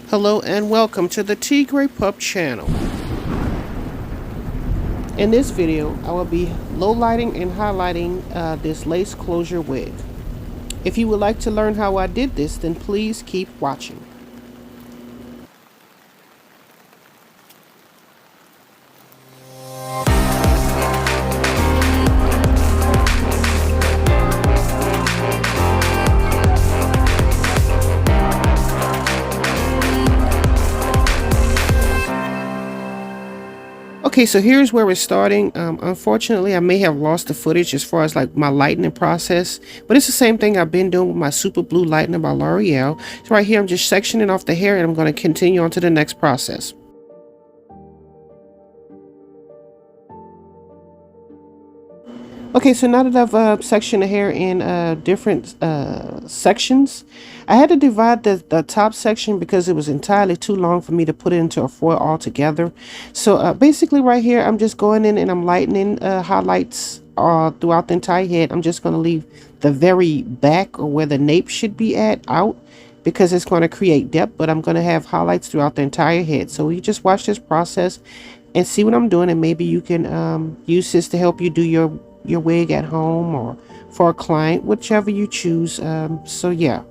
Hello and welcome to the Tigre.pup channel. In this video, I will be low lighting and highlighting this lace closure wig. If you would like to learn how I did this, then please keep watching. Okay, so here's where we're starting. Unfortunately, I may have lost the footage as far as like my lightening process, but it's the same thing I've been doing with my super blue lightener by L'Oreal. So right here, I'm just sectioning off the hair and I'm going to continue on to the next process. Okay, so now that I've sectioned the hair in different sections, I had to divide the top section because it was entirely too long for me to put it into a foil altogether. So basically right here, I'm just going in and I'm lightening highlights throughout the entire head. I'm just going to leave the very back or where the nape should be at out because it's going to create depth, but I'm going to have highlights throughout the entire head. So you just watch this process and see what I'm doing, and maybe you can use this to help you do your wig at home or for a client, whichever you choose. So yeah.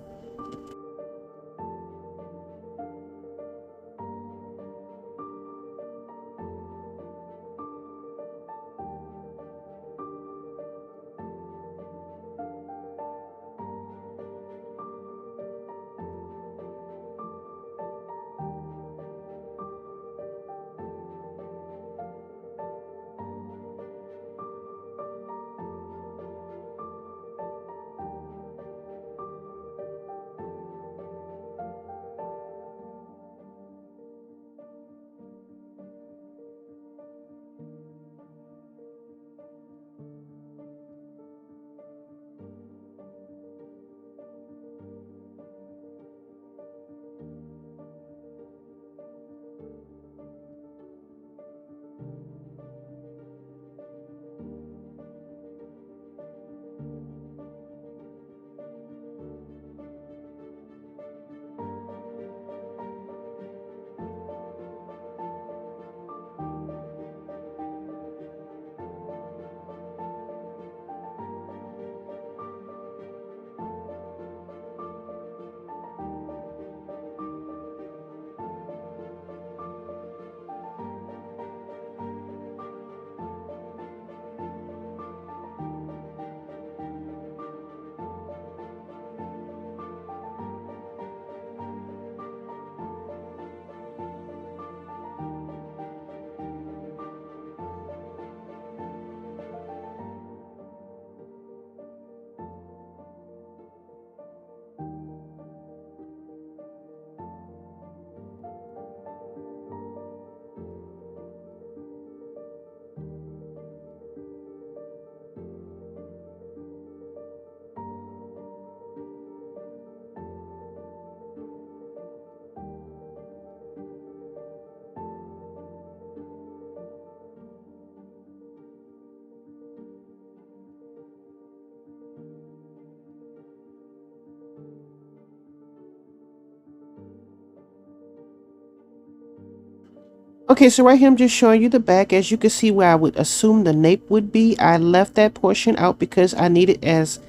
Okay, so right here I'm just showing you the back. As you can see where I would assume the nape would be, I left that portion out because I need it as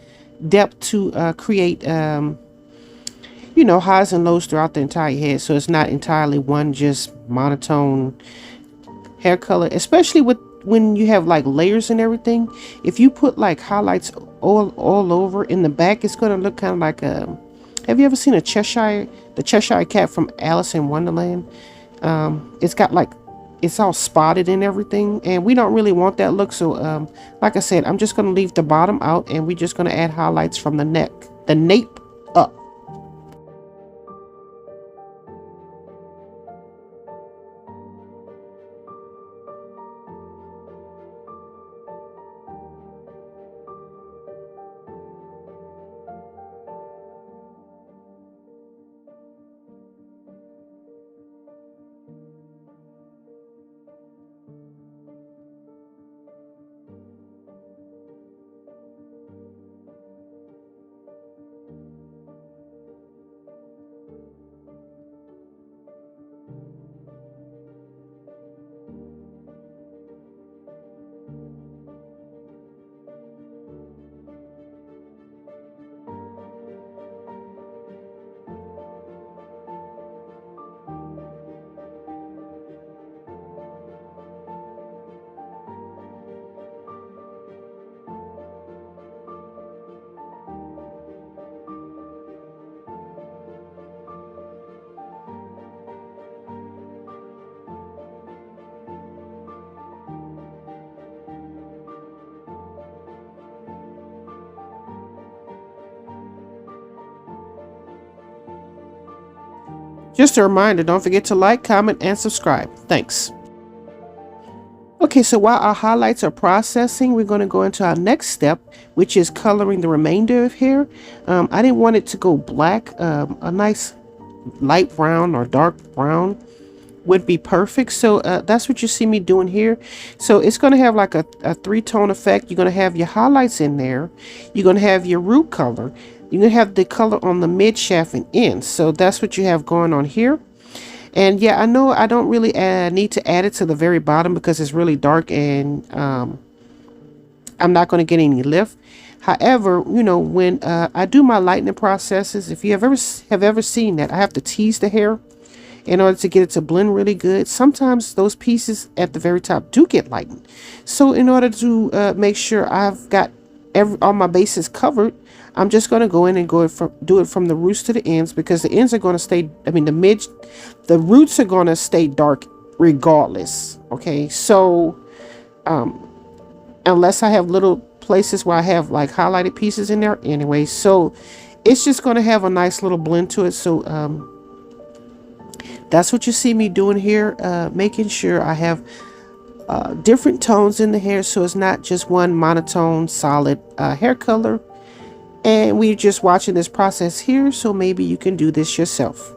depth to create highs and lows throughout the entire head, so it's not entirely one just monotone hair color, especially with when you have like layers and everything. If you put like highlights all over in the back, it's going to look kind of like a, have you ever seen the Cheshire cat from Alice in Wonderland? It's got like, it's all spotted and everything, and we don't really want that look. So like I said, I'm just going to leave the bottom out, and we're just going to add highlights from the neck, the nape up. Just a reminder, don't forget to like, comment, and subscribe. Thanks. Okay, so while our highlights are processing, we're going to go into our next step, which is coloring the remainder of hair. I didn't want it to go black. A nice light brown or dark brown would be perfect. So that's what you see me doing here. So it's going to have like a three-tone effect. You're going to have your highlights in there. You're going to have your root color. You're going to have the color on the mid shaft and ends. So that's what you have going on here. And yeah, I know I don't really need to add it to the very bottom because it's really dark, and I'm not going to get any lift. However, you know, when I do my lightening processes, if you have ever seen that, I have to tease the hair in order to get it to blend really good. Sometimes those pieces at the very top do get lightened. So in order to make sure I've got all my bases covered, I'm just going to go in and do it from the roots to the ends, because the ends are going to stay, I mean, the roots are going to stay dark regardless. Okay, so unless I have little places where I have like highlighted pieces in there anyway, so it's just going to have a nice little blend to it. So that's what you see me doing here, making sure I have different tones in the hair, so it's not just one monotone solid hair color. And we're just watching this process here, so maybe you can do this yourself.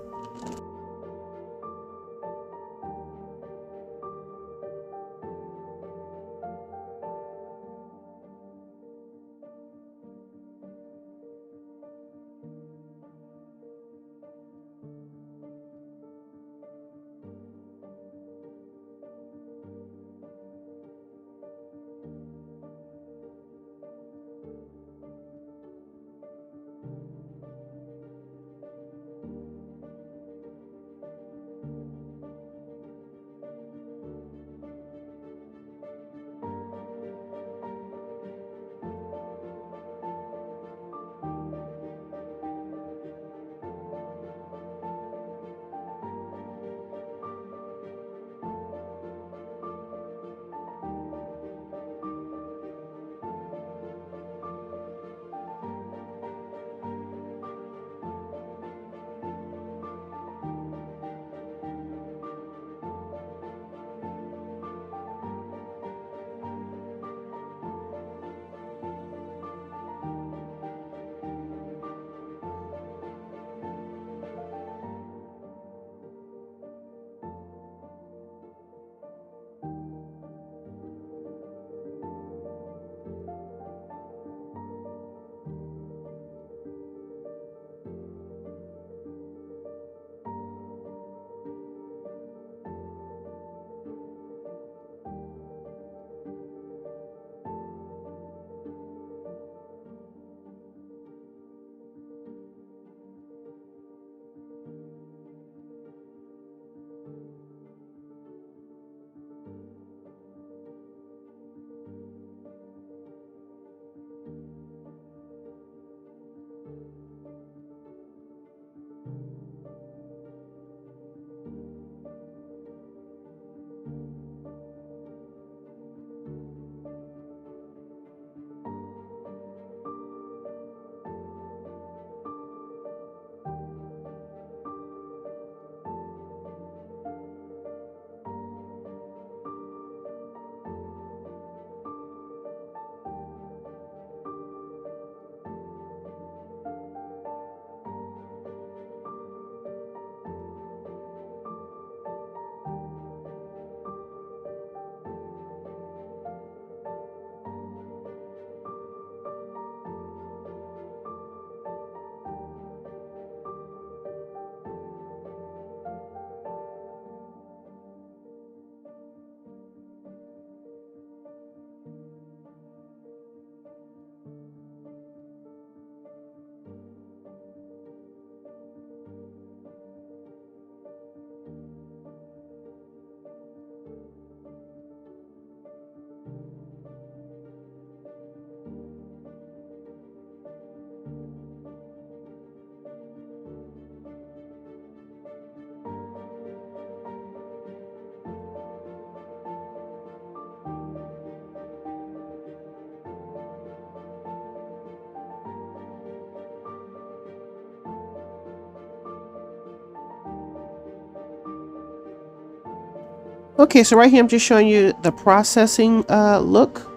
Okay, so right here I'm just showing you the processing look,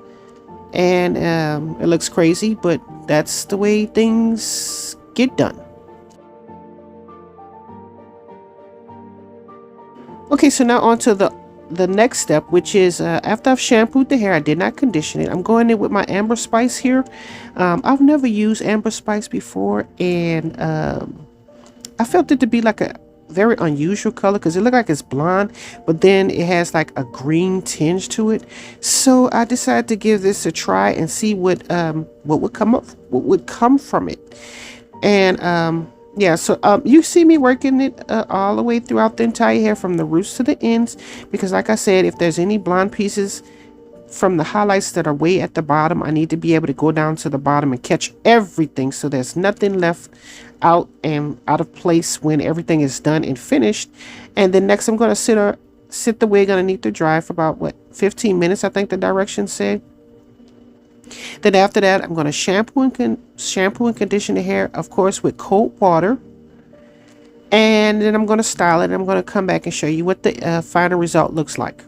and it looks crazy, but that's the way things get done. Okay, so now on to the next step, which is after I've shampooed the hair, I did not condition it. I'm going in with my Amber Spice here. I've never used Amber Spice before, and I felt it to be like a very unusual color because it looked like it's blonde, but then it has like a green tinge to it. So I decided to give this a try and see what would come up, what would come from it. And yeah, so you see me working it all the way throughout the entire hair from the roots to the ends, because like I said, if there's any blonde pieces from the highlights that are way at the bottom, I need to be able to go down to the bottom and catch everything, so there's nothing left out and out of place when everything is done and finished. And then next I'm going to sit the wig underneath to dry for about 15 minutes, I think the directions said. Then after that, I'm going to shampoo and condition the hair, of course, with cold water. And then I'm going to style it. And I'm going to come back and show you what the final result looks like.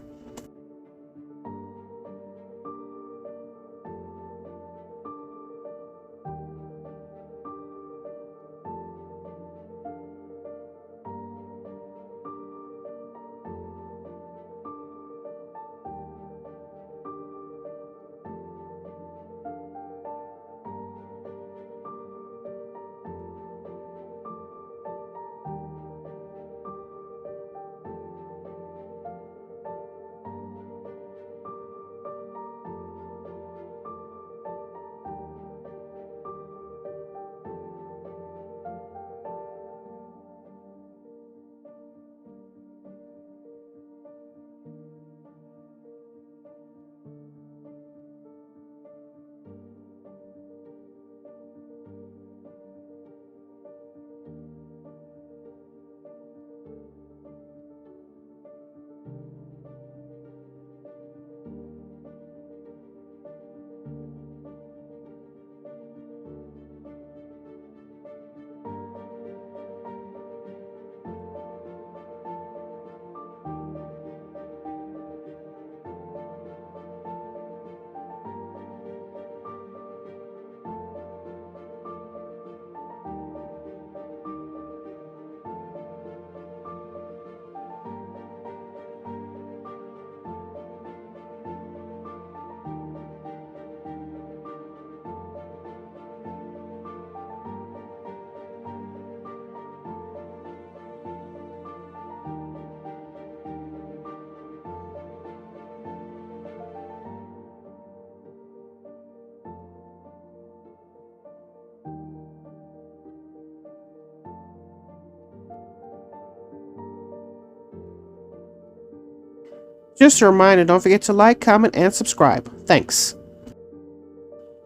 Just a reminder, don't forget to like, comment, and subscribe. Thanks.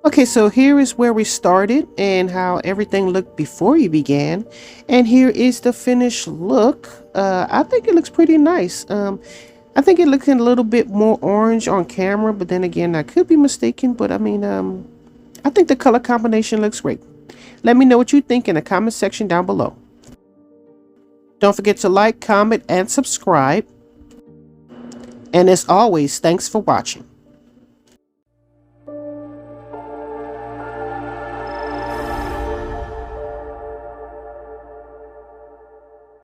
Okay, so here is where we started and how everything looked before you began. And here is the finished look. I think it looks pretty nice. I think it looks a little bit more orange on camera, but then again, I could be mistaken. But I mean, I think the color combination looks great. Let me know what you think in the comment section down below. Don't forget to like, comment, and subscribe. And as always, thanks for watching.